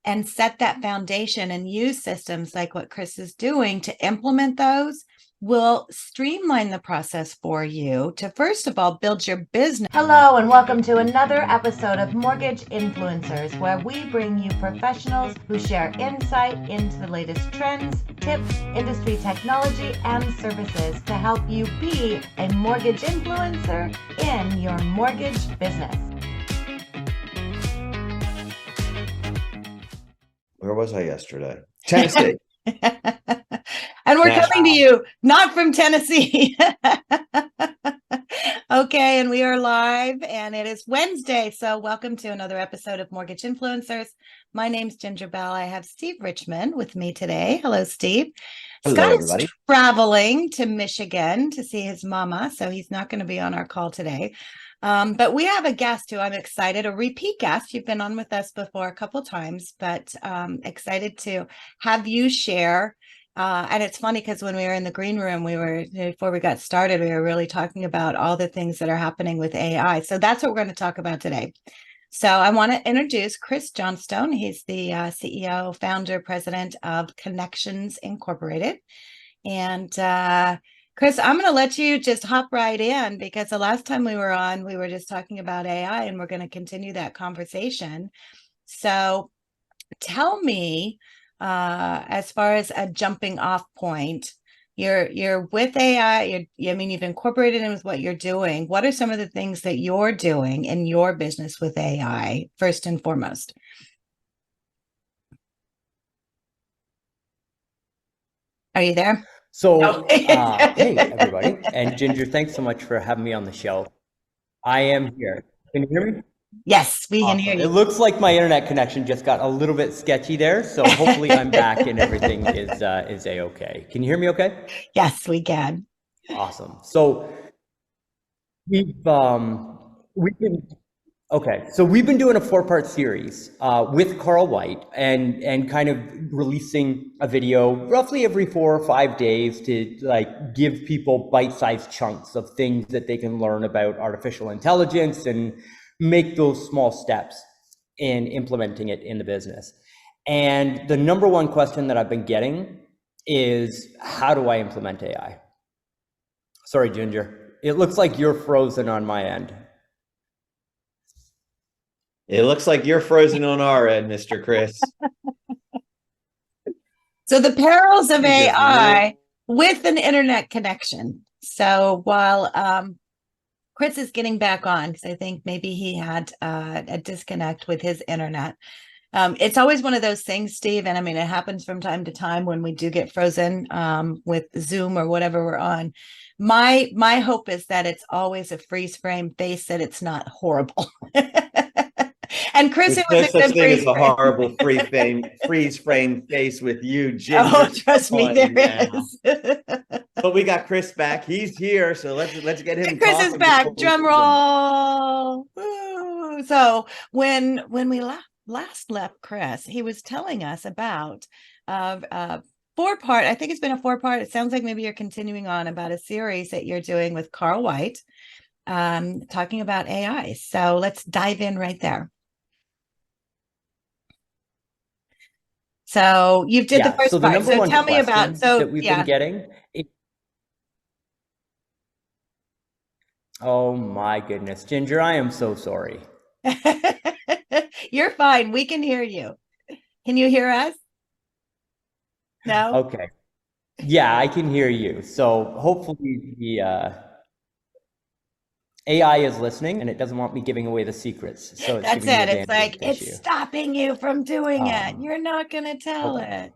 and set that foundation and use systems like what Chris is doing to implement those will streamline the process for you to, first of all, build your business. Hello, and welcome to another episode of Mortgage Influencers, where we bring you professionals who share insight into the latest trends, tips, industry technology, and services to help you be a mortgage influencer in your mortgage business. Where was I yesterday? Tennessee. And we're coming to you not from Tennessee. Okay, and we are live, and it is Wednesday. So welcome to another episode of Mortgage Influencers. My name's Ginger Bell. I have Steve Richmond with me today. Hello, Steve. Hello, Scott everybody. is traveling to Michigan to see his mama, so he's not going to be on our call today. But we have a guest who I'm excited, a repeat guest. You've been on with us before a couple times, but excited to have you share. And it's funny because when we were in the green room, before we got started, we were really talking about all the things that are happening with AI. So that's what we're going to talk about today. So I want to introduce Chris Johnstone. He's the CEO, founder, president of Connections Incorporated. And Chris, I'm going to let you just hop right in, because the last time we were on, we were just talking about AI, and we're going to continue that conversation. So tell me, as far as a jumping off point, you're with AI, you've incorporated it with what you're doing. What are some of the things that you're doing in your business with AI, first and foremost? Are you there? So, hey, everybody. And Ginger, thanks so much for having me on the show. I am here. Can you hear me? Yes, we can hear you. It looks like my internet connection just got a little bit sketchy there. So hopefully I'm back and everything is a-okay. Can you hear me okay? Yes, we can. Awesome. So we've been doing a 4-part series with Carl White and kind of releasing a video roughly every 4 or 5 days to like give people bite-sized chunks of things that they can learn about artificial intelligence and make those small steps in implementing it in the business. And the number one question that I've been getting is, how do I implement AI? Sorry, Ginger. It looks like you're frozen on my end. It looks like you're frozen on our end, Mr. Chris. So the perils of AI with an internet connection. So while Chris is getting back on, because I think maybe he had a disconnect with his internet. It's always one of those things, Steve, and I mean, it happens from time to time when we do get frozen with Zoom or whatever we're on. My hope is that it's always a freeze frame face, that it's not horrible. And Chris, There's no such thing as a horrible freeze frame face with you, Ginger. Oh, trust me, there is. But we got Chris back. He's here, so let's get him. Chris is back. Drum roll. Woo. So when we last left Chris, he was telling us about 4-part. I think it's been a 4-part. It sounds like maybe you're continuing on about a series that you're doing with Carl White, talking about AI. So let's dive in right there. So you did the first part. So tell me about that we've been getting. Oh my goodness, Ginger, I am so sorry. You're fine. We can hear you. Can you hear us? No? Okay. Yeah, I can hear you. So hopefully the AI is listening and it doesn't want me giving away the secrets. So that's it. It's like, it's stopping you from doing it. You're not going to tell it.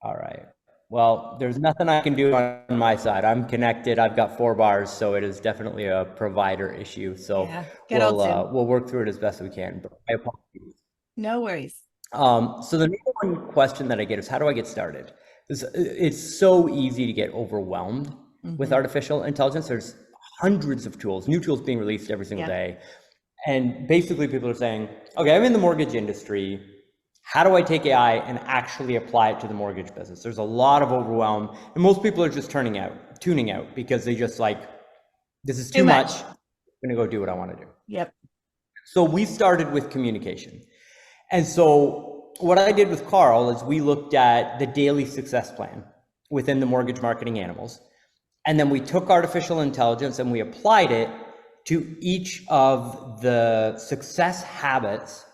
All right. Well, there's nothing I can do on my side. I'm connected. I've got 4 bars, so it is definitely a provider issue. So we'll work through it as best we can. But I apologize. No worries. So the number one question that I get is, how do I get started? It's so easy to get overwhelmed with artificial intelligence. There's hundreds of tools, new tools being released every single day. And basically people are saying, okay, I'm in the mortgage industry. How do I take AI and actually apply it to the mortgage business? There's a lot of overwhelm, and most people are just tuning out because they just like, this is too much. I'm gonna go do what I want to do. Yep. So we started with communication. And so what I did with Carl is we looked at the daily success plan within the mortgage marketing animals. And then we took artificial intelligence and we applied it to each of the success habits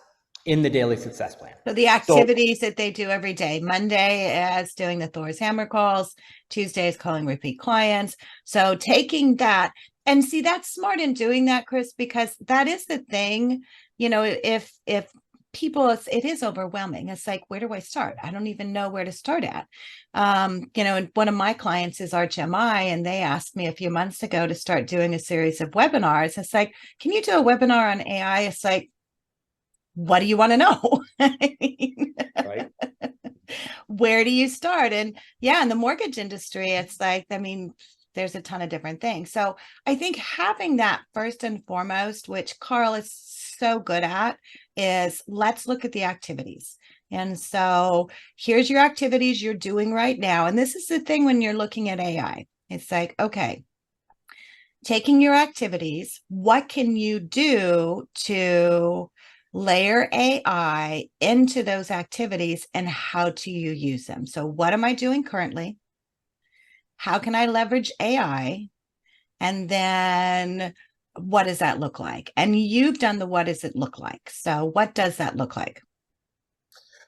in the daily success plan. So the activities that they do every day, Monday is doing the Thor's hammer calls, Tuesday is calling repeat clients. So taking that, and see, that's smart in doing that, Chris, because that is the thing, you know, if people, it is overwhelming. It's like, where do I start? I don't even know where to start at. You know, and one of my clients is RHMI, and they asked me a few months ago to start doing a series of webinars. It's like, can you do a webinar on AI? It's like, what do you want to know? Right. Where do you start? And yeah, in the mortgage industry, it's like, I mean, there's a ton of different things. So I think having that first and foremost, which Carl is so good at, is let's look at the activities. And so here's your activities you're doing right now. And this is the thing when you're looking at AI. It's like, okay, taking your activities, what can you do to layer AI into those activities, and how do you use them? So what am I doing currently? How can I leverage AI? And then what does that look like? And you've done the what does it look like? So what does that look like?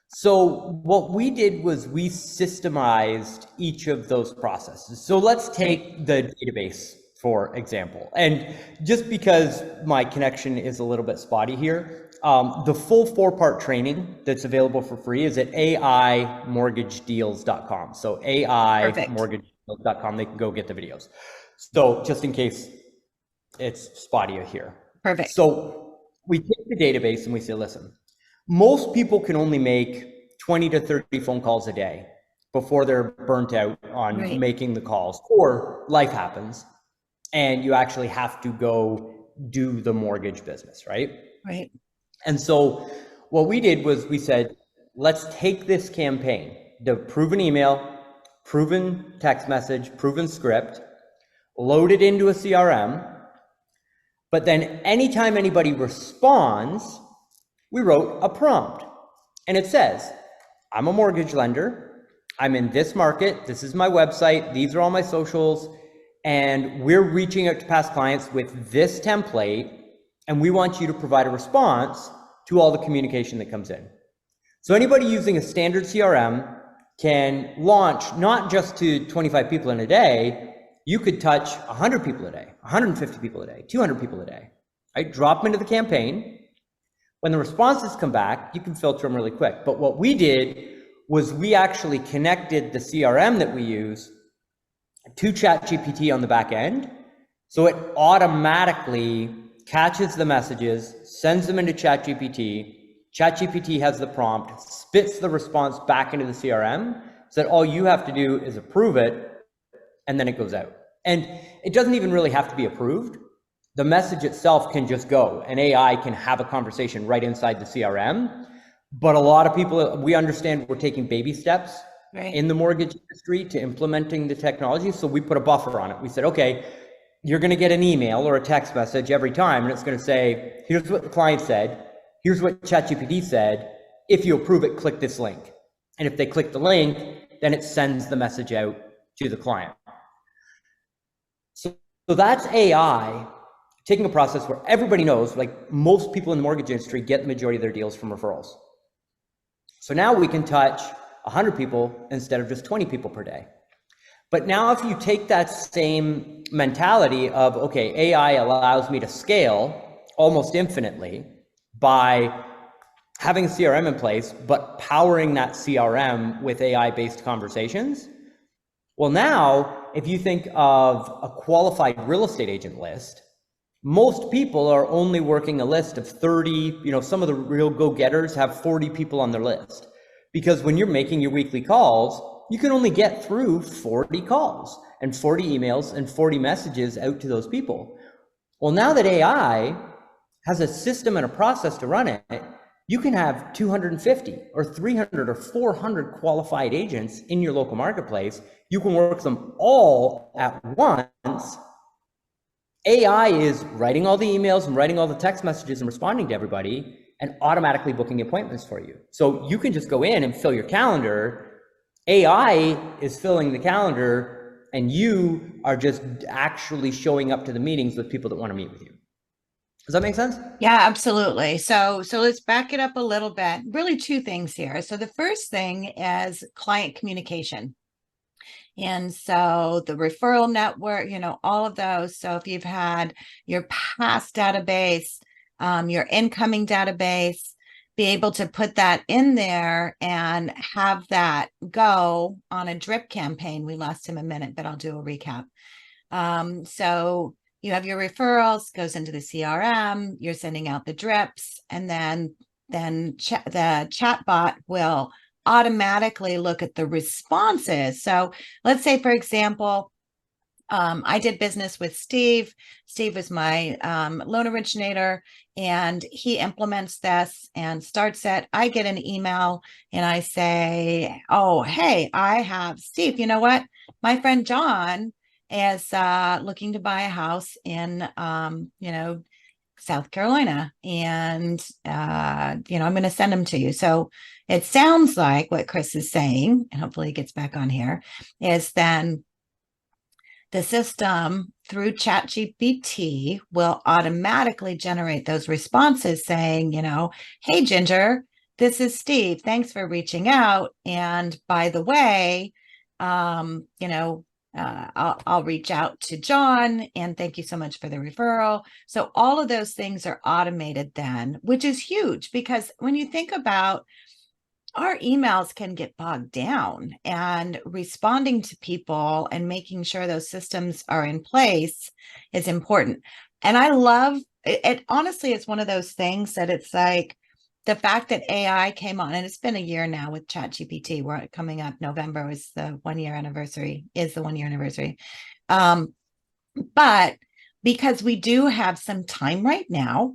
So what we did was we systemized each of those processes. So let's take the database, for example. And just because my connection is a little bit spotty here, the full 4-part training that's available for free is at aimortgagedeals.com. So aimortgagedeals.com, they can go get the videos. So just in case it's spotty here. Perfect. So we take the database and we say, listen, most people can only make 20 to 30 phone calls a day before they're burnt out on making the calls, or life happens and you actually have to go do the mortgage business, right? Right. And so what we did was we said, let's take this campaign, the proven email, proven text message, proven script, load it into a CRM, but then anytime anybody responds, we wrote a prompt. And it says, I'm a mortgage lender, I'm in this market, this is my website, these are all my socials, and we're reaching out to past clients with this template, and we want you to provide a response to all the communication that comes in. So anybody using a standard CRM can launch not just to 25 people in a day, you could touch 100 people a day, 150 people a day, 200 people a day, right? Drop them into the campaign. When the responses come back, you can filter them really quick. But what we did was we actually connected the CRM that we use to ChatGPT on the back end. So it automatically catches the messages, sends them into ChatGPT. ChatGPT has the prompt, spits the response back into the CRM, so that all you have to do is approve it, and then it goes out. And it doesn't even really have to be approved. The message itself can just go, and AI can have a conversation right inside the CRM. But a lot of people, we understand we're taking baby steps in the mortgage industry to implementing the technology. So we put a buffer on it. We said, okay, you're going to get an email or a text message every time, and it's going to say, here's what the client said, here's what ChatGPT said. If you approve it, click this link. And if they click the link, then it sends the message out to the client. So that's AI taking a process where everybody knows, like most people in the mortgage industry get the majority of their deals from referrals. So now we can touch 100 people instead of just 20 people per day. But now if you take that same mentality of, okay, AI allows me to scale almost infinitely by having a CRM in place, but powering that CRM with AI-based conversations. Well, now, if you think of a qualified real estate agent list, most people are only working a list of 30, some of the real go-getters have 40 people on their list. Because when you're making your weekly calls, you can only get through 40 calls and 40 emails and 40 messages out to those people. Well, now that AI has a system and a process to run it, you can have 250 or 300 or 400 qualified agents in your local marketplace. You can work them all at once. AI is writing all the emails and writing all the text messages and responding to everybody. and automatically booking appointments for you. So you can just go in and fill your calendar. AI is filling the calendar, and you are just actually showing up to the meetings with people that want to meet with you. Does that make sense? Yeah, absolutely. So let's back it up a little bit. Really two things here. So the first thing is client communication. And so the referral network, all of those. So if you've had your past database, your incoming database, be able to put that in there and have that go on a drip campaign. We lost him a minute, but I'll do a recap. So you have your referrals, goes into the CRM, you're sending out the drips, and then the chatbot will automatically look at the responses. So let's say, for example, I did business with Steve. Steve was my loan originator, and he implements this and starts it. I get an email and I say, oh, hey, I have Steve. You know what? My friend John is looking to buy a house in, South Carolina. And, I'm going to send him to you. So it sounds like what Chris is saying, and hopefully he gets back on here, is then the system through ChatGPT will automatically generate those responses saying, hey, Ginger, this is Steve. Thanks for reaching out. And by the way, I'll reach out to John, and thank you so much for the referral. So all of those things are automated then, which is huge, because when you think about our emails can get bogged down, and responding to people and making sure those systems are in place is important. And I love it. Honestly, it's one of those things that it's like the fact that AI came on, and it's been a year now with ChatGPT. We're coming up, November is the 1 year anniversary, but because we do have some time right now,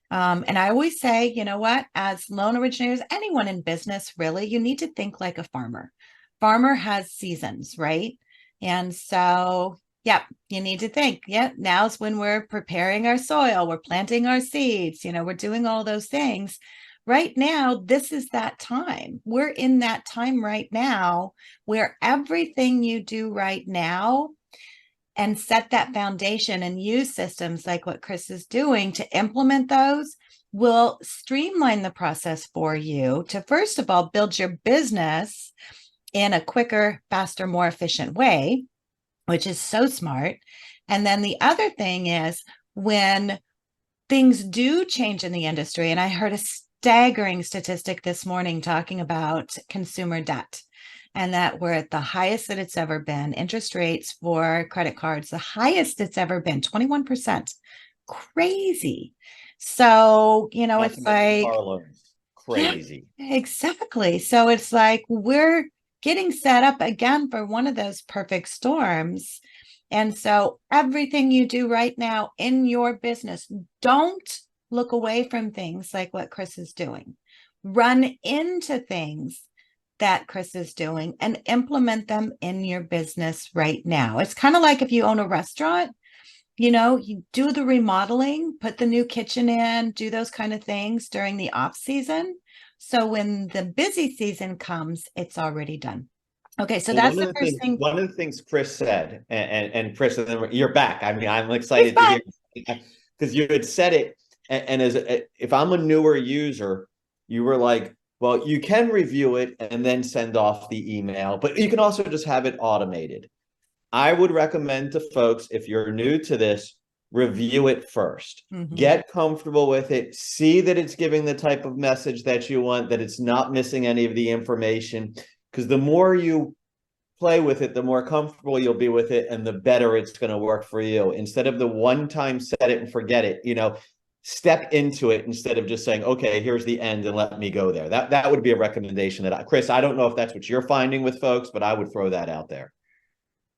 and I always say, you know what, as loan originators, anyone in business, really, you need to think like a farmer. Farmer has seasons, right? And so, yeah, you need to think, now's when we're preparing our soil, we're planting our seeds, we're doing all those things. Right now, this is that time. We're in that time right now where everything you do right now and set that foundation and use systems like what Chris is doing to implement those will streamline the process for you to, first of all, build your business in a quicker, faster, more efficient way, which is so smart. And then the other thing is, when things do change in the industry, and I heard a staggering statistic this morning talking about consumer debt, and that we're at the highest that it's ever been. Interest rates for credit cards, the highest it's ever been, 21%. Crazy. So, it's like, crazy. Yeah, exactly. So it's like we're getting set up again for one of those perfect storms. And so everything you do right now in your business, don't look away from things like what Chris is doing. Run into things that Chris is doing and implement them in your business right now. It's kind of like if you own a restaurant, you do the remodeling, put the new kitchen in, do those kind of things during the off season. So when the busy season comes, it's already done. Okay, so that's the first thing. One of the things Chris said, and Chris, and then you're back. I mean, I'm excited to hear, because you had said it, and if I'm a newer user, you were like, well, you can review it and then send off the email, but you can also just have it automated. I would recommend to folks, if you're new to this, review it first. Mm-hmm. Get comfortable with it. See that it's giving the type of message that you want, that it's not missing any of the information. Because the more you play with it, the more comfortable you'll be with it, and the better it's going to work for you. Instead of the one time set it and forget it, step into it instead of just saying, okay, here's the end and let me go there. That would be a recommendation Chris, I don't know if that's what you're finding with folks, but I would throw that out there.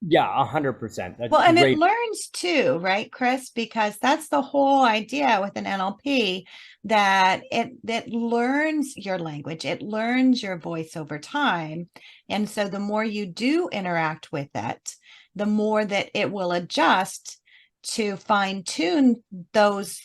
Yeah, 100%. Well, and it learns too, right, Chris? Because that's the whole idea with an NLP, that it learns your language, it learns your voice over time. And so the more you do interact with it, the more that it will adjust to fine tune those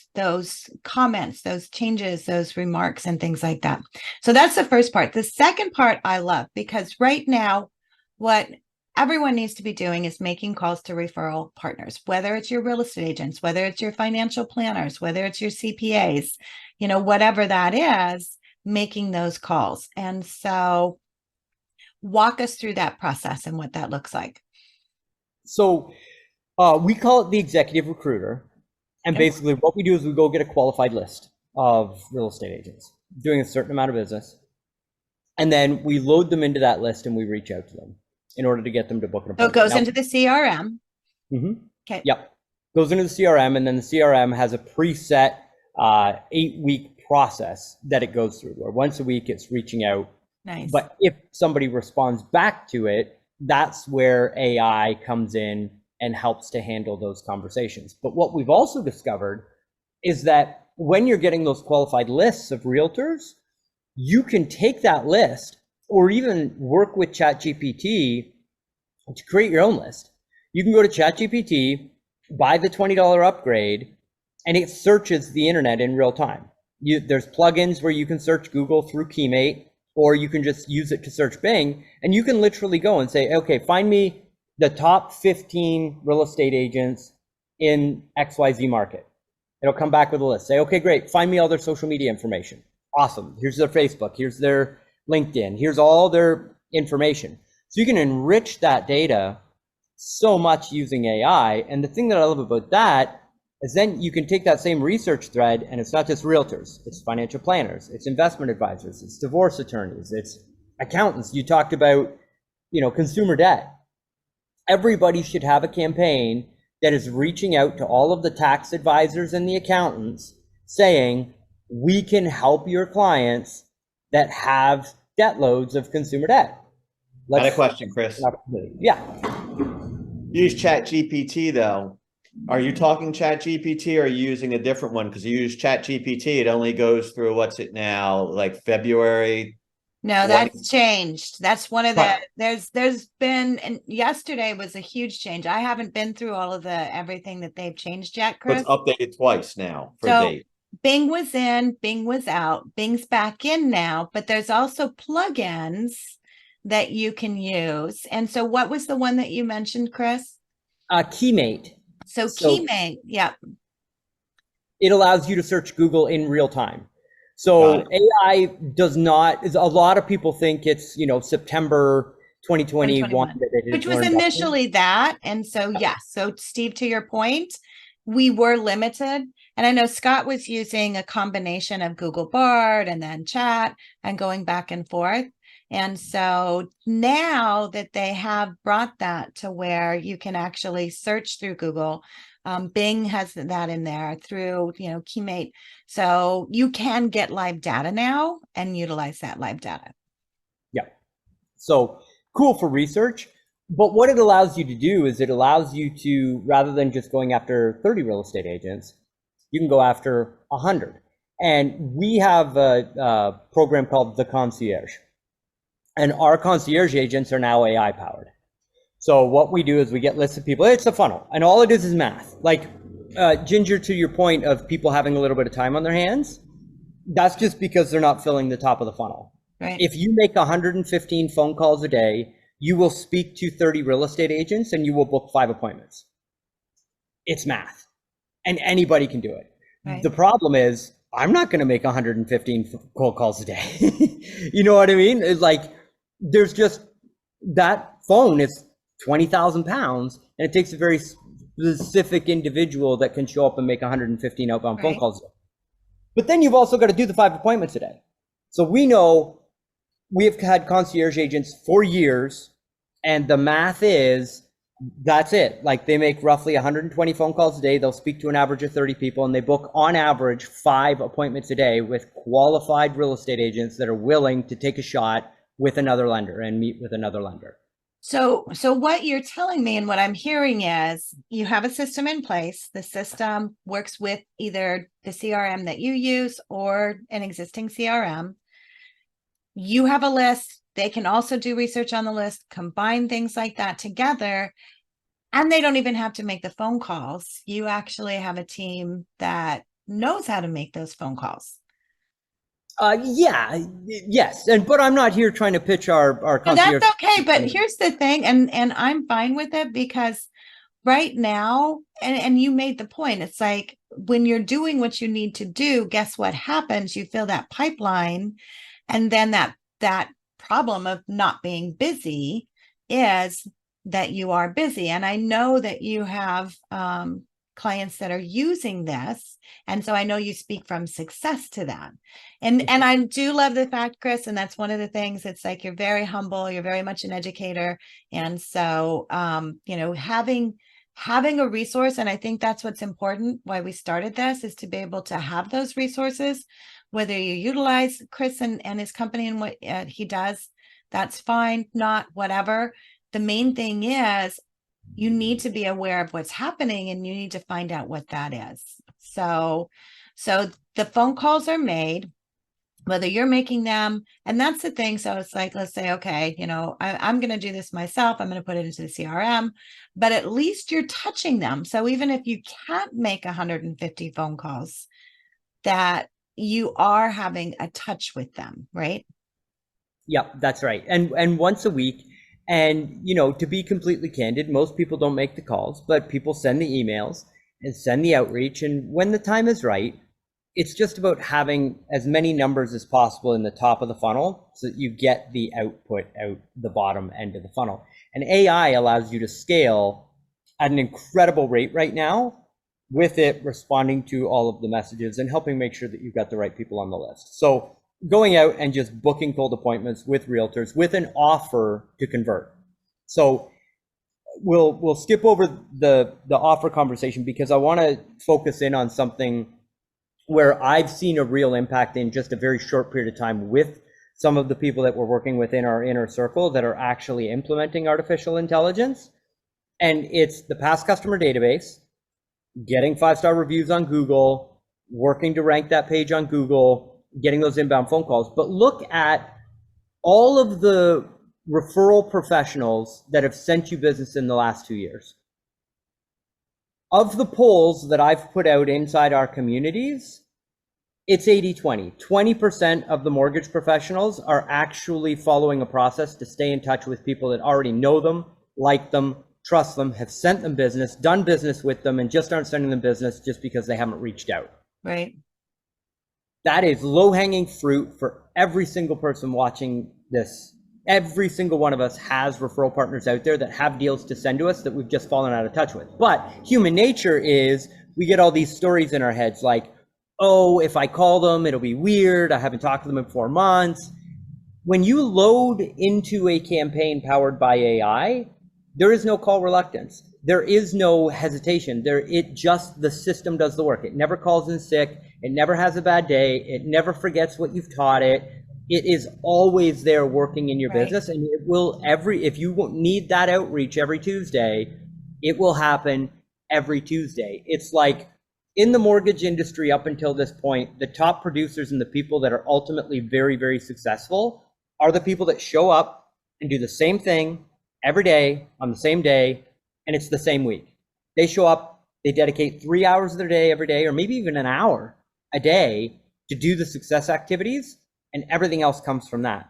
comments, those changes, those remarks, and things like that. So that's the first part. The second part I love, because right now, what everyone needs to be doing is making calls to referral partners, whether it's your real estate agents, whether it's your financial planners, whether it's your CPAs, whatever that is, making those calls. And so walk us through that process and what that looks like. So we call it the executive recruiter. And basically what we do is we go get a qualified list of real estate agents doing a certain amount of business. And then we load them into that list and we reach out to them in order to get them to book an appointment. So it goes into the CRM. Mm-hmm. Okay. Yep. Goes into the CRM, and then the CRM has a preset 8-week process that it goes through, where once a week it's reaching out. Nice. But if somebody responds back to it, that's where AI comes in and helps to handle those conversations. But what we've also discovered is that when you're getting those qualified lists of realtors, you can take that list or even work with ChatGPT to create your own list. You can go to ChatGPT, buy the $20 upgrade, and it searches the internet in real time. There's plugins where you can search Google through Keymate, or you can just use it to search Bing, and you can literally go and say, okay, find me the top 15 real estate agents in XYZ market. It'll come back with a list. Say, okay, great, find me all their social media information. Awesome, here's their Facebook, here's their LinkedIn, here's all their information. So you can enrich that data so much using AI. And the thing that I love about that is then you can take that same research thread, and it's not just realtors, it's financial planners, it's investment advisors, it's divorce attorneys, it's accountants. You talked about, consumer debt. Everybody should have a campaign that is reaching out to all of the tax advisors and the accountants saying, we can help your clients that have debt loads of consumer debt. Got a question, Chris. Yeah. Use ChatGPT though. Are you talking ChatGPT or are you using a different one? Because you use ChatGPT, it only goes through, what's it now, like February? No, that's changed. That's one of the, there's been, and yesterday was a huge change. I haven't been through all of everything that they've changed yet, Chris. It's updated twice now for So date. Bing was in, Bing was out, Bing's back in now, but there's also plugins that you can use. And so what was the one that you mentioned, Chris? Keymate. So Keymate, yeah. It allows you to search Google in real time. So AI does not, a lot of people think it's, September 2021. Which was initially that. And so, yes. So Steve, to your point, we were limited. And I know Scott was using a combination of Google Bard and then chat and going back and forth. And so now that they have brought that to where you can actually search through Google, Bing has that in there through, Keymate. So you can get live data now and utilize that live data. Yeah. So cool for research. But what it allows you to do is it allows you to, rather than just going after 30 real estate agents, you can go after 100. And we have a program called the Concierge. And our concierge agents are now AI powered. So what we do is we get lists of people. It's a funnel, and all it is math. Like Ginger, to your point of people having a little bit of time on their hands, that's just because they're not filling the top of the funnel. Right. If you make 115 phone calls a day, you will speak to 30 real estate agents and you will book 5 appointments. It's math, and anybody can do it. Right. The problem is I'm not going to make 115 cold calls a day. You know what I mean? It's like, there's just, that phone is 20,000 pounds, and it takes a very specific individual that can show up and make 115 outbound phone calls. But then you've also got to do the 5 appointments a day. So we know we have had concierge agents for years, and the math is, that's it. Like, they make roughly 120 phone calls a day. They'll speak to an average of 30 people, and they book on average 5 appointments a day with qualified real estate agents that are willing to take a shot with another lender and meet with another lender. So what you're telling me and what I'm hearing is you have a system in place. The system works with either the CRM that you use or an existing CRM. You have a list. They can also do research on the list, combine things like that together. And they don't even have to make the phone calls. You actually have a team that knows how to make those phone calls. Yes, but I'm not here trying to pitch our So that's concierge. okay. But here's the thing, and I'm fine with it, because right now, and you made the point, it's like when you're doing what you need to do, guess what happens? You fill that pipeline, and then that problem of not being busy is that you are busy. And I know that you have clients that are using this, and so I know you speak from success to that. And I do love the fact, Chris, and that's one of the things, it's like you're very humble, you're very much an educator. And so having a resource, and I think that's what's important, why we started this, is to be able to have those resources. Whether you utilize Chris and his company and what he does, that's fine, not whatever. The main thing is you need to be aware of what's happening, and you need to find out what that is. So the phone calls are made, whether you're making them, and that's the thing. So it's like, let's say, okay, I'm going to do this myself, I'm going to put it into the CRM, but at least you're touching them. So even if you can't make 150 phone calls, that you are having a touch with them, right? Yep, that's right. And once a week. And, to be completely candid, most people don't make the calls, but people send the emails and send the outreach. And when the time is right, it's just about having as many numbers as possible in the top of the funnel so that you get the output out the bottom end of the funnel. And AI allows you to scale at an incredible rate right now, with it responding to all of the messages and helping make sure that you've got the right people on the list. So going out and just booking cold appointments with realtors with an offer to convert. So we'll skip over the offer conversation, because I want to focus in on something where I've seen a real impact in just a very short period of time with some of the people that we're working with in our inner circle that are actually implementing artificial intelligence. And it's the past customer database, getting 5-star reviews on Google, working to rank that page on Google, getting those inbound phone calls. But look at all of the referral professionals that have sent you business in the last 2 years. Of the polls that I've put out inside our communities, it's 80-20. 20% of the mortgage professionals are actually following a process to stay in touch with people that already know them, like them, trust them, have sent them business, done business with them, and just aren't sending them business just because they haven't reached out. Right. That is low-hanging fruit for every single person watching this. Every single one of us has referral partners out there that have deals to send to us that we've just fallen out of touch with. But human nature is we get all these stories in our heads like, oh, if I call them, it'll be weird. I haven't talked to them in 4 months. When you load into a campaign powered by AI, there is no call reluctance. There is no hesitation. The system does the work. It never calls in sick. It never has a bad day. It never forgets what you've taught it. It is always there working in your business, and it will if you need that outreach every Tuesday, it will happen every Tuesday. It's like in the mortgage industry up until this point, the top producers and the people that are ultimately very, very successful are the people that show up and do the same thing every day on the same day, and it's the same week. They show up, they dedicate 3 hours of their day every day, or maybe even an hour a day to do the success activities, and everything else comes from that.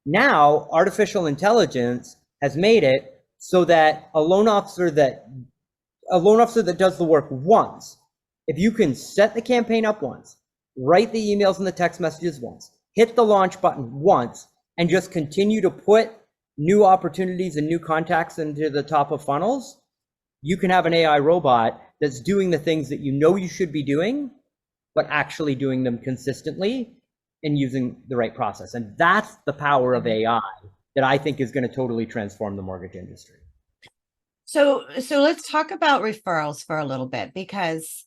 Now, artificial intelligence has made it so that a loan officer that does the work once, if you can set the campaign up once, write the emails and the text messages once, hit the launch button once, and just continue to put new opportunities and new contacts into the top of funnels, you can have an AI robot that's doing the things that you know you should be doing, but actually doing them consistently and using the right process. And that's the power of AI that I think is going to totally transform the mortgage industry. So let's talk about referrals for a little bit, because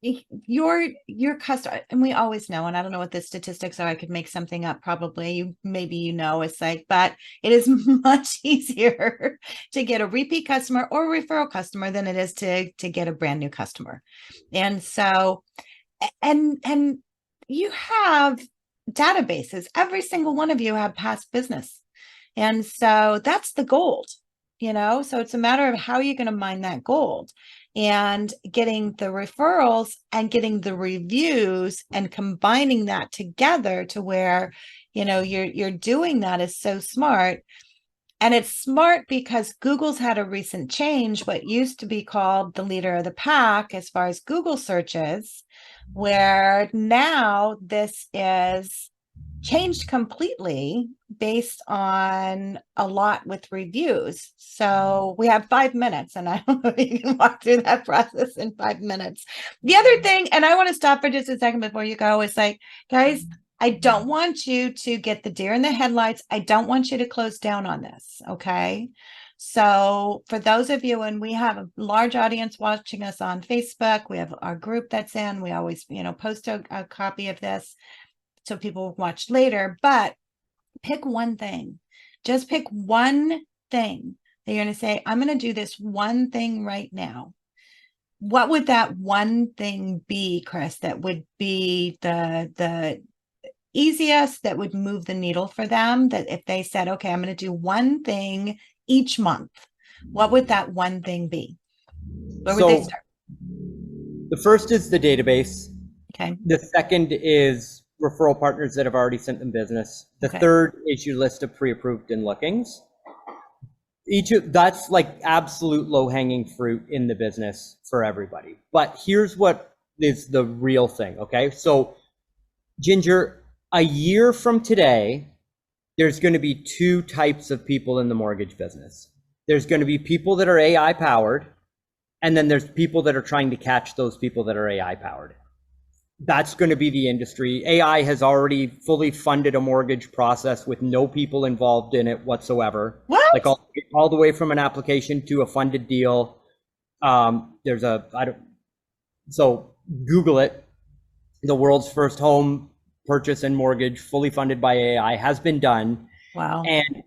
your customer, and we always know, and I don't know what the statistics are, I could make something up probably, maybe it's like, but it is much easier to get a repeat customer or a referral customer than it is to get a brand new customer. And so and you have databases, every single one of you have past business, and so that's the gold. So it's a matter of how you're going to mine that gold, and getting the referrals and getting the reviews and combining that together to where, you're doing that is so smart. And it's smart because Google's had a recent change, what used to be called the leader of the pack as far as Google searches, where now this is changed completely based on a lot with reviews. So we have 5 minutes, and I don't know if you can walk through that process in 5 minutes. The other thing, and I want to stop for just a second before you go, is like, guys, I don't want you to get the deer in the headlights. I don't want you to close down on this. Okay. So for those of you, and we have a large audience watching us on Facebook, we have our group that's in, we always, post a copy of this so people will watch later, but pick one thing. Just pick one thing that you're going to say, I'm going to do this one thing right now. What would that one thing be, Chris, that would be the easiest, that would move the needle for them? That if they said, okay, I'm going to do one thing each month, what would that one thing be? Where would they start? The first is the database. Okay. The second is referral partners that have already sent them business. The third is your list of pre-approved and lookings. That's like absolute low-hanging fruit in the business for everybody. But here's what is the real thing, okay? So, Ginger, a year from today, there's going to be two types of people in the mortgage business. There's going to be people that are AI powered, and then there's people that are trying to catch those people that are AI powered. That's going to be the industry. AI has already fully funded a mortgage process with no people involved in it whatsoever. What? Like all the way from an application to a funded deal. So Google it. The world's first home purchase and mortgage fully funded by AI has been done. Wow. And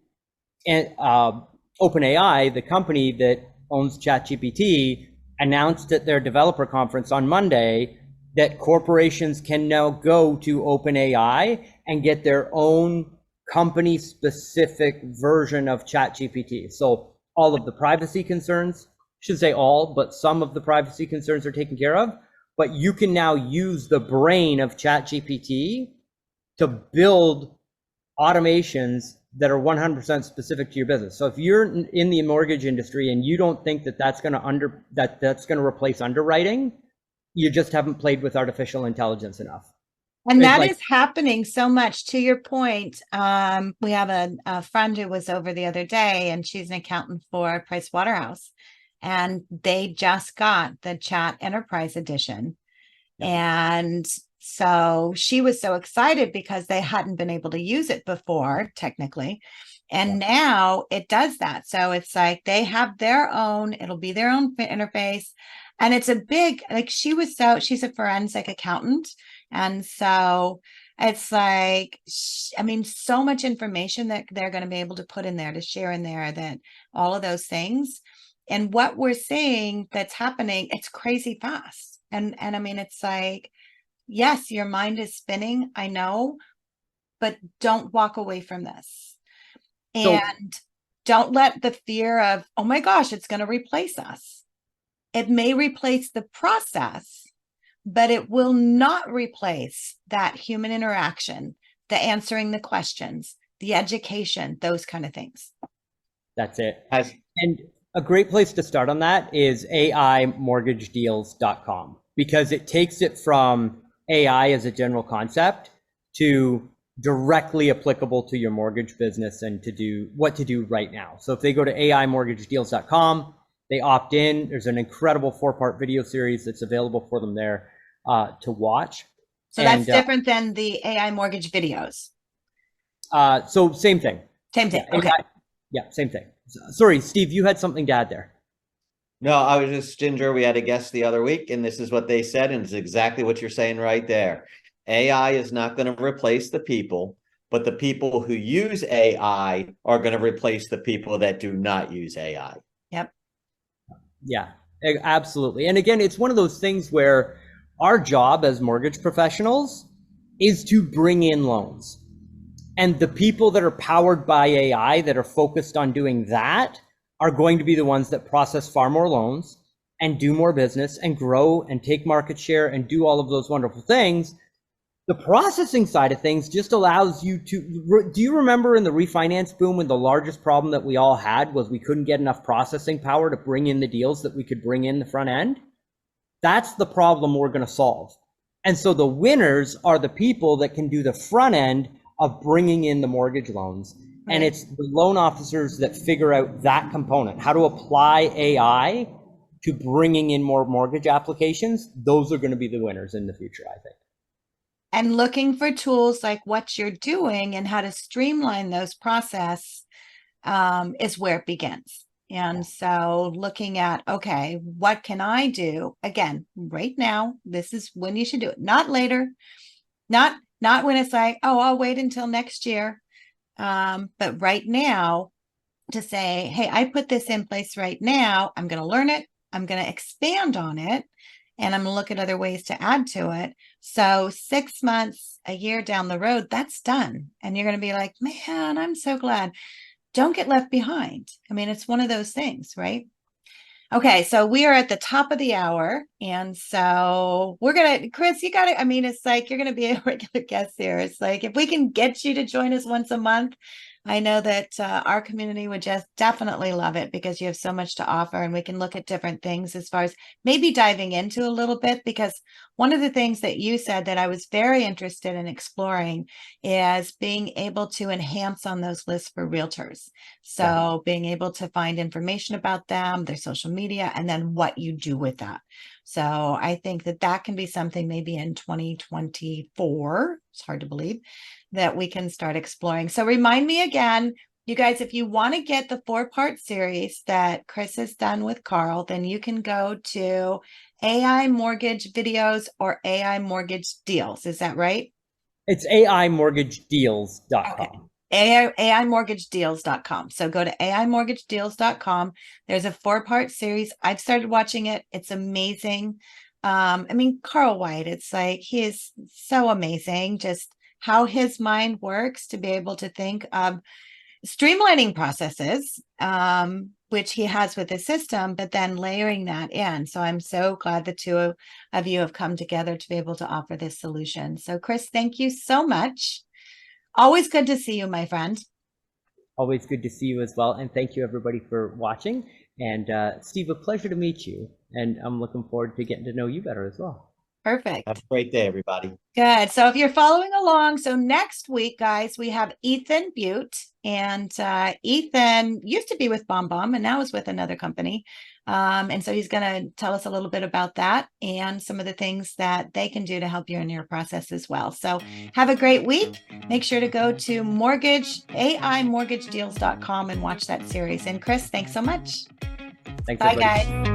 OpenAI, the company that owns ChatGPT, announced at their developer conference on Monday that corporations can now go to OpenAI and get their own company-specific version of ChatGPT. So all of the privacy concerns, I should say all, but some of the privacy concerns are taken care of. But you can now use the brain of ChatGPT to build automations that are 100% specific to your business. So if you're in the mortgage industry and you don't think that that's going to replace underwriting, you just haven't played with artificial intelligence enough. And that is happening so much. To your point, we have a friend who was over the other day, and she's an accountant for Price Waterhouse, and they just got the Chat Enterprise Edition. Yep. And so she was so excited because they hadn't been able to use it before, technically. And now it does that. So it's like they have their own, it'll be their own interface. And it's a big, like she's a forensic accountant. And so it's like, I mean, so much information that they're going to be able to put in there, to share in there, that all of those things. And what we're seeing that's happening, it's crazy fast. And I mean, it's like, yes, your mind is spinning, I know, but don't walk away from this. And don't let the fear of, oh my gosh, it's going to replace us. It may replace the process, but it will not replace that human interaction, the answering the questions, the education, those kind of things. That's it. And a great place to start on that is AImortgagedeals.com, because it takes it from AI as a general concept to directly applicable to your mortgage business and to do what to do right now. So if they go to AImortgagedeals.com, they opt in. There's an incredible 4-part video series that's available for them there to watch. So that's different than the AI mortgage videos. So same thing. Same thing. Yeah, okay. Yeah, same thing. Sorry, Steve, you had something to add there. No, I was just, Ginger, we had a guest the other week, and this is what they said, and it's exactly what you're saying right there. AI is not going to replace the people, but the people who use AI are going to replace the people that do not use AI. Yep. Yeah, absolutely. And again, it's one of those things where our job as mortgage professionals is to bring in loans. And the people that are powered by AI that are focused on doing that are going to be the ones that process far more loans and do more business and grow and take market share and do all of those wonderful things. The processing side of things just allows you to, do you remember in the refinance boom when the largest problem that we all had was we couldn't get enough processing power to bring in the deals that we could bring in the front end? That's the problem we're going to solve. And so the winners are the people that can do the front end of bringing in the mortgage loans. Right. And it's the loan officers that figure out that component, how to apply AI to bringing in more mortgage applications. Those are going to be the winners in the future, I think. And looking for tools like what you're doing and how to streamline those process is where it begins. And so looking at, okay, what can I do? Again, right now, this is when you should do it, not later, not when it's like, oh, I'll wait until next year. But right now to say, hey, I put this in place right now. I'm going to learn it. I'm going to expand on it. And I'm going to look at other ways to add to it. So 6 months, a year down the road, that's done. And you're going to be like, man, I'm so glad. Don't get left behind. I mean, it's one of those things, right? Okay, so we are at the top of the hour. And so we're going to, Chris, you got to, I mean, it's like you're going to be a regular guest here. It's like if we can get you to join us once a month, I know that our community would just definitely love it because you have so much to offer, and we can look at different things as far as maybe diving into a little bit, because one of the things that you said that I was very interested in exploring is being able to enhance on those lists for realtors. So being able to find information about them, their social media, and then what you do with that. So I think that that can be something maybe in 2024, it's hard to believe, that we can start exploring. So remind me again, you guys, if you want to get the 4-part series that Chris has done with Carl, then you can go to AI Mortgage Videos or AI Mortgage Deals. Is that right? It's AIMortgageDeals.com. Okay. AIMortgageDeals.com. So go to AIMortgageDeals.com. There's a 4-part series. I've started watching it. It's amazing. I mean, Carl White, it's like, he is so amazing. Just how his mind works to be able to think of streamlining processes, which he has with the system, but then layering that in. So I'm so glad the two of you have come together to be able to offer this solution. So Chris, thank you so much. Always good to see you, my friend. Always good to see you as well. And thank you everybody for watching. And Steve, a pleasure to meet you. And I'm looking forward to getting to know you better as well. Perfect. Have a great day, everybody. Good. So if you're following along, so next week, guys, we have Ethan Butte. And Ethan used to be with BombBomb and now is with another company. And so he's going to tell us a little bit about that and some of the things that they can do to help you in your process as well. So have a great week. Make sure to go to AIMortgageDeals.com and watch that series. And Chris, thanks so much. Thanks, Bye, everybody. guys.